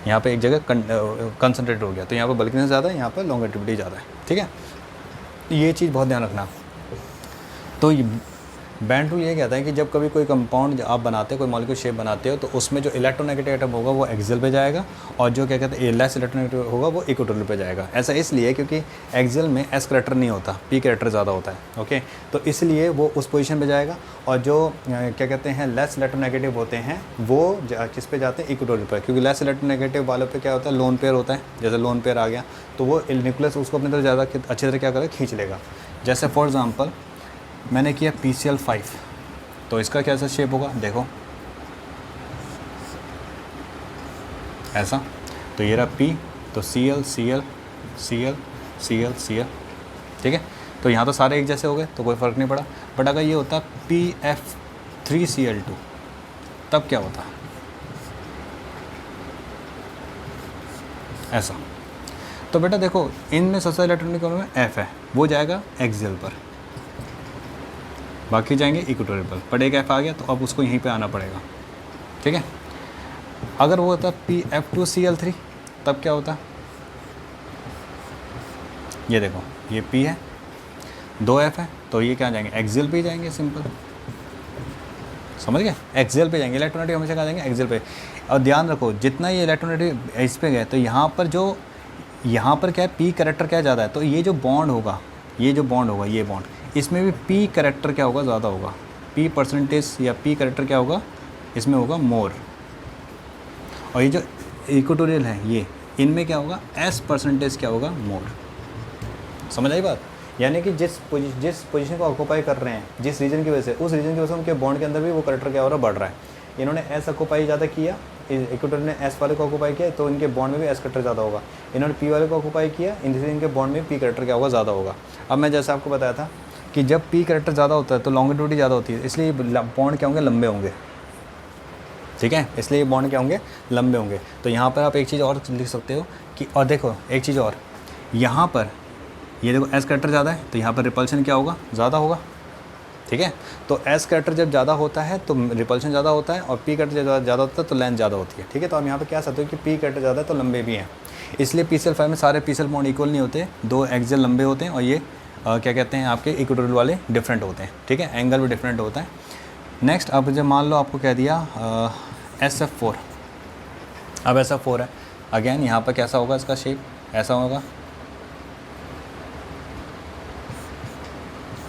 यहाँ पे एक जगह कंसंट्रेट हो गया, तो यहाँ पे बल्कीनेस ज़्यादा है, यहाँ पे लॉन्गेटिविटी ज़्यादा है, ठीक है। ये चीज़ बहुत ध्यान रखना। तो बैंड रूल ये कहता है कि जब कभी कोई कंपाउंड आप बनाते हो, कोई मॉलिक्यूल शेप बनाते हो, तो उसमें जो इलेक्ट्रोनेगेटिव एटम होगा वो एक्सियल पे जाएगा, और जो क्या कहते हैं लेस इलेक्ट्रोनेगेटिव होगा वो इक्वेटोरियल पे जाएगा। ऐसा इसलिए क्योंकि एक्सियल में एस करेक्टर नहीं होता, पी करेक्टर ज़्यादा होता है, ओके, तो इसलिए वो उस पोजीशन पे जाएगा, और जो क्या कहते हैं लेस इलेक्ट्रोनेगेटिव होते हैं वो किस पे जाते हैं? इक्वेटोरियल पर, क्योंकि लेस इलेक्ट्रोनेगेटिव वालों पे क्या होता है? लोन पेयर होता है, जैसे लोन पेयर आ गया तो वो न्यूक्लियस उसको अपनी तरफ ज़्यादा अच्छी तरह क्या करेगा? खींच लेगा। जैसे फॉर एग्ज़ाम्पल मैंने किया PCl5, तो इसका कैसा शेप होगा? देखो ऐसा, तो ये रहा P, तो Cl Cl Cl Cl Cl, ठीक है, तो यहाँ तो सारे एक जैसे हो गए तो कोई फ़र्क नहीं पड़ा। बट अगर ये होता PF3Cl2 तब क्या होता? ऐसा। तो बेटा देखो इनमें सबसे इलेक्ट्रॉनिक में F है, वो जाएगा एक्सियल पर, बाकी जाएंगे इक्वेटोरियल पर, बट एक F आ गया तो अब उसको यहीं पे आना पड़ेगा, ठीक है। अगर वो होता PF2Cl3 तब क्या होता? ये देखो ये P है, 2 F है, तो ये क्या जाएंगे? एक्सियल पे ही जाएंगे, सिंपल, समझ गए? एक्सियल पे जाएंगे, इलेक्ट्रोनेगेटिव हमेशा कहाँ जाएंगे? एक्सियल पे। और ध्यान रखो जितना ये इलेक्ट्रोनेगेटिव इस पे गए तो यहाँ पर जो यहाँ पर क्या है? P करेक्टर क्या ज़्यादा है, तो ये जो बॉन्ड होगा, ये जो बॉन्ड होगा, ये बॉन्ड, इसमें भी P करेक्टर क्या होगा? ज़्यादा होगा, P परसेंटेज या P करेक्टर क्या होगा? इसमें होगा मोर। और ये जो इक्वेटोरियल है ये, इनमें क्या होगा? S परसेंटेज क्या होगा? मोर। समझ आई बात? यानी कि जिस पोजीशन को ऑक्यूपाई कर रहे हैं, जिस रीजन की वजह से, उस रीजन की वजह से उनके बॉन्ड के अंदर भी वो करेक्टर क्या हो रहा है? बढ़ रहा है। इन्होंने एस ऑक्यूपाई ज़्यादा किया, इक्वेटोरियल ने एस वाले को ऑक्यूपाई किया, तो इनके बॉन्ड में भी एस करेक्टर ज़्यादा होगा। इन्होंने पी वाले को ऑक्यूपाई किया, इनके बॉन्ड में पी करेक्टर क्या होगा? ज़्यादा होगा। अब मैं जैसे आपको बताया था कि जब पी करेक्टर ज़्यादा होता है तो लॉन्गिट्यूडिटी ज़्यादा होती है, इसलिए बॉन्ड क्या होंगे? लंबे होंगे, ठीक है, इसलिए बॉन्ड क्या होंगे? लंबे होंगे। तो यहाँ पर आप एक चीज़ और लिख सकते हो कि, और देखो एक चीज़ और, यहाँ पर ये देखो एस करेक्टर ज़्यादा है तो यहाँ पर रिपल्शन क्या होगा? ज़्यादा होगा, ठीक है। तो एस कैरेक्टर जब ज़्यादा होता है तो रिपल्शन ज़्यादा होता है, और पी कैरेक्टर जब ज़्यादा होता है तो लेंथ ज़्यादा होती है। ठीक है, तो हम यहाँ पे क्या सकते हो कि पी कैरेक्टर ज़्यादा है तो लंबे भी हैं, इसलिए PCl5 में सारे PCl बॉन्ड इक्वल नहीं होते, 2 एक्सियल लंबे होते हैं, और ये क्या कहते हैं आपके इक्वेटोरियल वाले डिफरेंट होते हैं। ठीक है, एंगल भी डिफरेंट होता है। नेक्स्ट, अब जब मान लो आपको कह दिया SF4, अब SF4 है, अगेन यहाँ पर कैसा होगा इसका शेप, ऐसा होगा,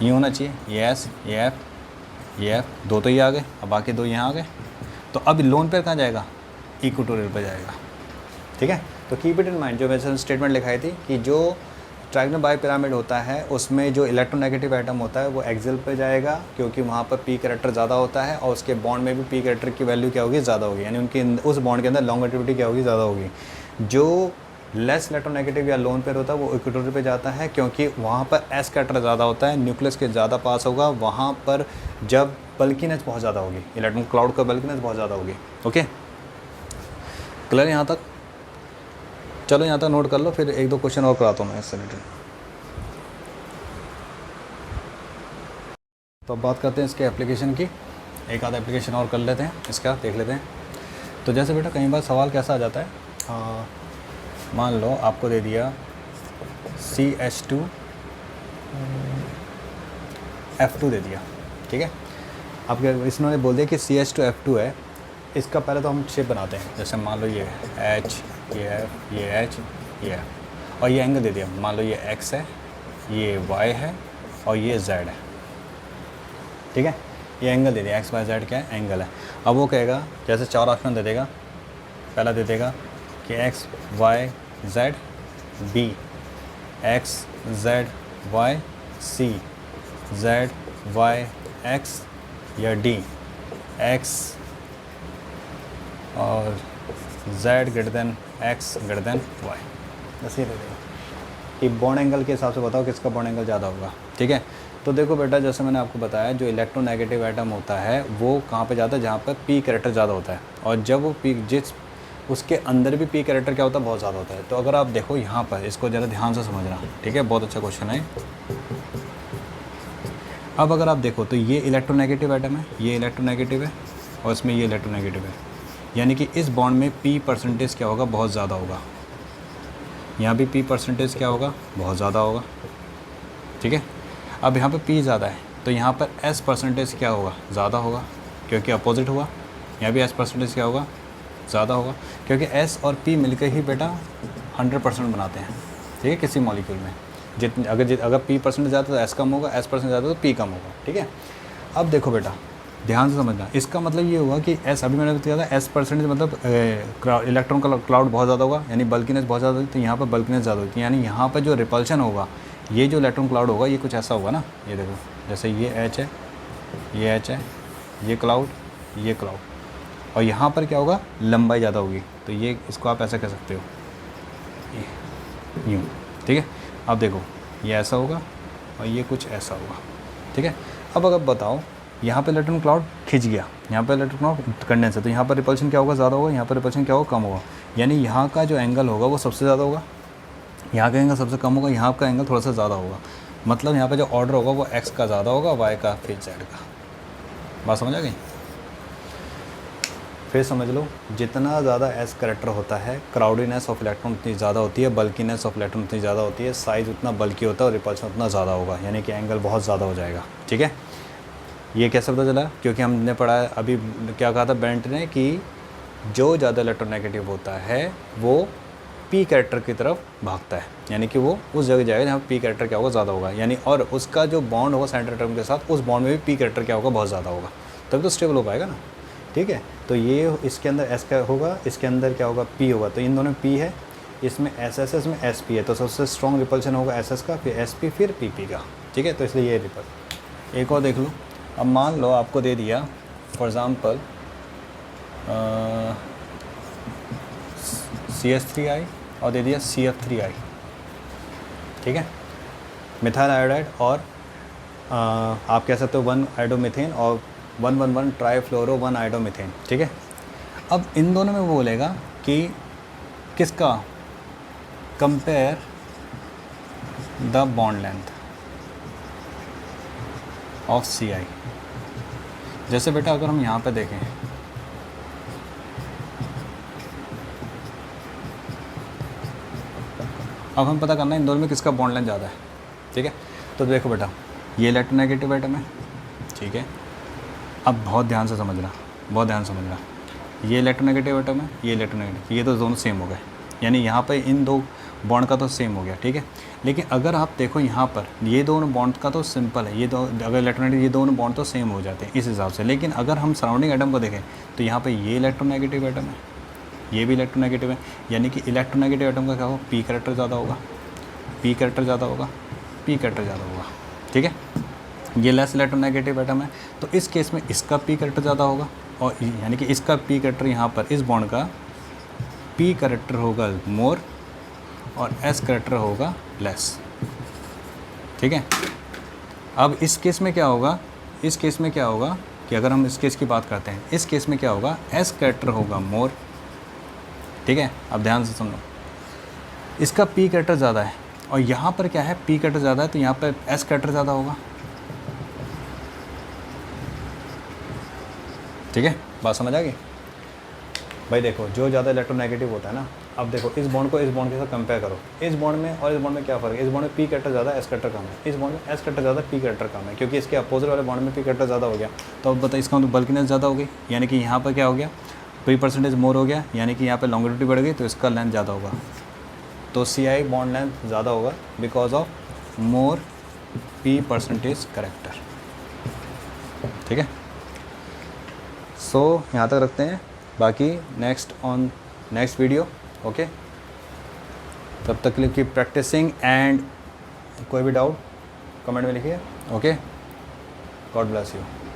ये होना चाहिए, ये S, ये F, ये F, दो तो ये आ गए, अब बाकी दो यहाँ आ गए। तो अब लोन पेयर कहाँ जाएगा, इक्वेटोरियल पर जाएगा। ठीक है, तो कीप इट इन माइंड, जो वैसे स्टेटमेंट लिखाई थी कि जो ट्रायगोनल बाई पिरामिड होता है उसमें जो इलेक्ट्रोनेगेटिव एटम होता है वो एक्सियल पे जाएगा, क्योंकि वहाँ पर पी कैरेक्टर ज़्यादा होता है, और उसके बॉन्ड में भी पी कैरेक्टर की वैल्यू क्या होगी, ज़्यादा होगी, यानी उनकी उस बॉन्ड के अंदर लॉन्गेटिविटी क्या होगी, ज़्यादा होगी। जो लेस इलेक्ट्रोनेगेटिव या लोन पेयर होता है वो इक्वेटोरियल पे जाता है, क्योंकि वहाँ पर एस कैरेक्टर ज़्यादा होता है, न्यूक्लियस के ज़्यादा पास होगा, वहाँ पर जब बल्कीनेस बहुत ज़्यादा होगी, इलेक्ट्रॉन क्लाउड का बल्कीनेस बहुत ज़्यादा होगी। ओके, क्लियर यहाँ तक? चलो यहाँ तक नोट कर लो, फिर एक दो क्वेश्चन और कराता हूँ मैं इससे रिलेटेड। तो अब बात करते हैं इसके एप्लीकेशन की, एक आधा एप्लीकेशन और कर लेते हैं, इसका देख लेते हैं। तो जैसे बेटा कई बार सवाल कैसा आ जाता है, मान लो आपको दे दिया CH2 F2 दे दिया। ठीक है, अब इसने बोल दिया कि CH2 F2 है, इसका पहले तो हम शेप बनाते हैं। जैसे मान लो ये H, ये F, ये H, ये F, और ये एंगल दे दिया, मान लो ये X है, ये Y है, और ये Z है। ठीक है, ये एंगल दे दिया, XYZ क्या है, एंगल है। अब वो कहेगा, जैसे 4 ऑप्शन दे देगा, पहला दे देगा कि XYZ B, XZY C, ZYX या D, X और Z greater than X greater than Y, बस ये दे देगा कि बॉन्ड एंगल के हिसाब से बताओ किसका बॉन्ड एंगल ज़्यादा होगा। ठीक है, तो देखो बेटा, जैसे मैंने आपको बताया, जो इलेक्ट्रोनेगेटिव एटम होता है वो कहाँ पे जाता है, जहाँ पर पी कैरेक्टर ज़्यादा होता है, और जब वो पी जिस उसके अंदर भी पी कैरेक्टर क्या होता है, बहुत ज़्यादा होता है। तो अगर आप देखो यहाँ पर, इसको ज़रा ध्यान से समझना। ठीक है, बहुत अच्छा क्वेश्चन है। अब अगर आप देखो तो ये इलेक्ट्रोनेगेटिव एटम है, ये इलेक्ट्रोनेगेटिव है, और इसमें ये इलेक्ट्रोनेगेटिव है, यानी कि इस बॉन्ड में पी परसेंटेज क्या होगा, बहुत ज़्यादा होगा। यहाँ भी पी परसेंटेज क्या होगा, बहुत ज़्यादा होगा। ठीक है, अब यहाँ पे P ज़्यादा है तो यहाँ पर S परसेंटेज क्या होगा, ज़्यादा होगा, क्योंकि अपोजिट हुआ। यहाँ भी S परसेंटेज क्या होगा, ज़्यादा होगा, क्योंकि S और P मिलकर ही बेटा 100% बनाते हैं। ठीक है, किसी मॉलिक्यूल में अगर P परसेंटेज ज़्यादा तो S कम होगा, S परसेंटेज ज़्यादा तो P कम होगा। ठीक है, अब देखो बेटा ध्यान से समझना, इसका मतलब ये हुआ कि S, अभी मैंने बताया था S परसेंटेज मतलब इलेक्ट्रॉन का क्लाउड बहुत ज़्यादा होगा, यानी बल्कीनेस बहुत ज़्यादा होगी, तो यहाँ पर बल्कीनेस ज़्यादा होती है, यानी यहाँ पर जो रिपल्शन होगा, ये जो इलेक्ट्रॉन क्लाउड होगा, ये कुछ ऐसा होगा ना, ये देखो, जैसे ये H है, ये H है, ये क्लाउड, और यहाँ पर क्या होगा, लंबाई ज़्यादा होगी, तो ये इसको आप ऐसा कह सकते हो, यूँ। ठीक है, अब देखो ये ऐसा होगा और ये कुछ ऐसा होगा। ठीक है, अब अगर बताओ, यहाँ पे इलेक्ट्रॉन क्लाउड खिंच गया, यहाँ पे इलेक्ट्रॉन क्लाउड कंडेंस है, तो यहाँ पर रिपल्शन क्या होगा, ज़्यादा होगा, यहाँ पर रिपल्शन क्या होगा, कम होगा, यानी यहाँ का जो एंगल होगा वो सबसे ज़्यादा होगा, यहाँ का एंगल सबसे कम होगा, यहाँ का एंगल थोड़ा सा ज़्यादा होगा। मतलब यहाँ पे जो ऑर्डर होगा वो X का ज़्यादा होगा, Y का फिर Z का। बात समझ आ गई? फिर समझ लो, जितना ज़्यादा S कैरेक्टर होता है, क्राउडीनेस ऑफ इलेक्ट्रॉन उतनी ज़्यादा होती है, बल्कीनेस ऑफ इलेक्ट्रॉन उतनी ज़्यादा होती है, साइज़ उतना बल्कि होता है और रिपल्शन उतना ज़्यादा होगा, यानी कि एंगल बहुत ज़्यादा हो जाएगा। ठीक है, ये कैसे पता चला? क्योंकि हमने पढ़ा अभी, क्या कहा था बेंट ने कि जो ज़्यादा इलेक्ट्रोनेगेटिव होता है वो पी कैरेक्टर की तरफ भागता है, यानी कि वो उस जगह जाएगा जहाँ पी कैरेक्टर क्या होगा, ज़्यादा होगा, यानी और उसका जो बॉन्ड होगा सेंट्रल एटम के साथ, उस बॉन्ड में भी पी कैरेक्टर क्या होगा, बहुत ज़्यादा होगा, तब तो स्टेबल हो पाएगा ना। ठीक है, तो ये इसके अंदर एस का होगा, इसके अंदर क्या होगा, पी होगा, तो इन दोनों में पी है, इसमें एस एस, इसमें एस पी है, तो सबसे स्ट्रॉन्ग रिपल्शन होगा एस एस का, फिर एस पी, फिर पी पी का। ठीक है, तो इसलिए ये रिपल। एक और देख लो, अब मान लो आपको दे दिया फॉर एग्ज़ाम्पल CH3I और दे दिया CF3I। ठीक है, मिथाइल आयोडाइड और आप कह सकते हो 1 आयोडोमीथेन और 111 ट्राईफ्लोरो 1 आयोडोमीथेन। ठीक है, अब इन दोनों में वो बोलेगा कि किसका, compare the bond length. Of C I. जैसे बेटा अगर हम यहाँ पे देखें, अब हम पता करना है इन दोनों में किसका बॉन्ड लेंथ ज़्यादा है, ठीक है। तो देखो बेटा ये इलेक्ट्रोनेगेटिव एटम है, ठीक है। अब बहुत ध्यान से समझना, बहुत ध्यान से समझना, ये इलेक्ट्रोनेगेटिव एटम है, ये इलेक्ट्रोनेगेटिव, ये तो दोनों सेम हो गए, यानी यहाँ पे इन दो बॉन्ड का तो सेम हो गया, ठीक है। लेकिन अगर आप देखो यहाँ पर ये दोनों बॉन्ड का तो सिंपल है, ये दो अगर इलेक्ट्रोनेगेटिव, ये दोनों बॉन्ड तो सेम हो जाते हैं इस हिसाब से। लेकिन अगर हम सराउंडिंग एटम को देखें तो यहाँ पे ये इलेक्ट्रोनेगेटिव एटम है, ये भी इलेक्ट्रोनेगेटिव है, यानी कि इलेक्ट्रोनेगेटिव एटम का क्या होगा, पी कैरेक्टर ज़्यादा होगा, पी कैरेक्टर ज़्यादा होगा, पी कैरेक्टर ज़्यादा होगा, ठीक है। ये लेस इलेक्ट्रोनेगेटिव एटम है, तो इस केस में इसका पी कैरेक्टर ज़्यादा होगा, और यानी कि इसका पी कैरेक्टर यहाँ पर इस बॉन्ड का पी कैरेक्टर होगा मोर और एस कैरेक्टर होगा लेस, ठीक है। अब इस केस में क्या होगा, इस केस में क्या होगा कि अगर हम इस केस की बात करते हैं, इस केस में क्या होगा, एस कैरेक्टर होगा मोर, ठीक है। अब ध्यान से सुनो, इसका पी कैरेक्टर ज़्यादा है और यहाँ पर क्या है, पी कैरेक्टर ज़्यादा है, तो यहाँ पर एस कैरेक्टर ज़्यादा होगा, ठीक है। बात समझ आ गई भाई। देखो जो ज़्यादा इलेक्ट्रोनेगेटिव होता है ना, अब देखो इस बॉन्ड को इस बॉन्ड के साथ कंपेयर करो, इस बॉन्ड में और इस बॉन्ड में क्या फ़र्क है, इस बॉन्ड में पी कैरेक्टर ज़्यादा, एस कैरेक्टर कम है, इस बॉन्ड में एस कैरेक्टर ज़्यादा, पी कैरेक्टर कम है, क्योंकि इसके अपोजिट वाले बॉन्ड में पी कैरेक्टर ज़्यादा हो गया। तो अब बताइए इसका मतलब बल्किनेस ज़्यादा हो गई, यानी कि यहाँ पर क्या हो गया, पी परसेंटेज मोर हो गया, यानी कि यहाँ पर लॉन्गिट्यूड बढ़ गई, तो इसका लेंथ ज़्यादा होगा, तो सी आई बॉन्ड लेंथ ज़्यादा होगा because of more P percentage character, ठीक है। सो यहाँ तक रखते हैं, बाकी नेक्स्ट वीडियो, ओके। तब तक के लिए कीप प्रैक्टिसिंग एंड कोई भी डाउट कमेंट में लिखिए, ओके। God bless you.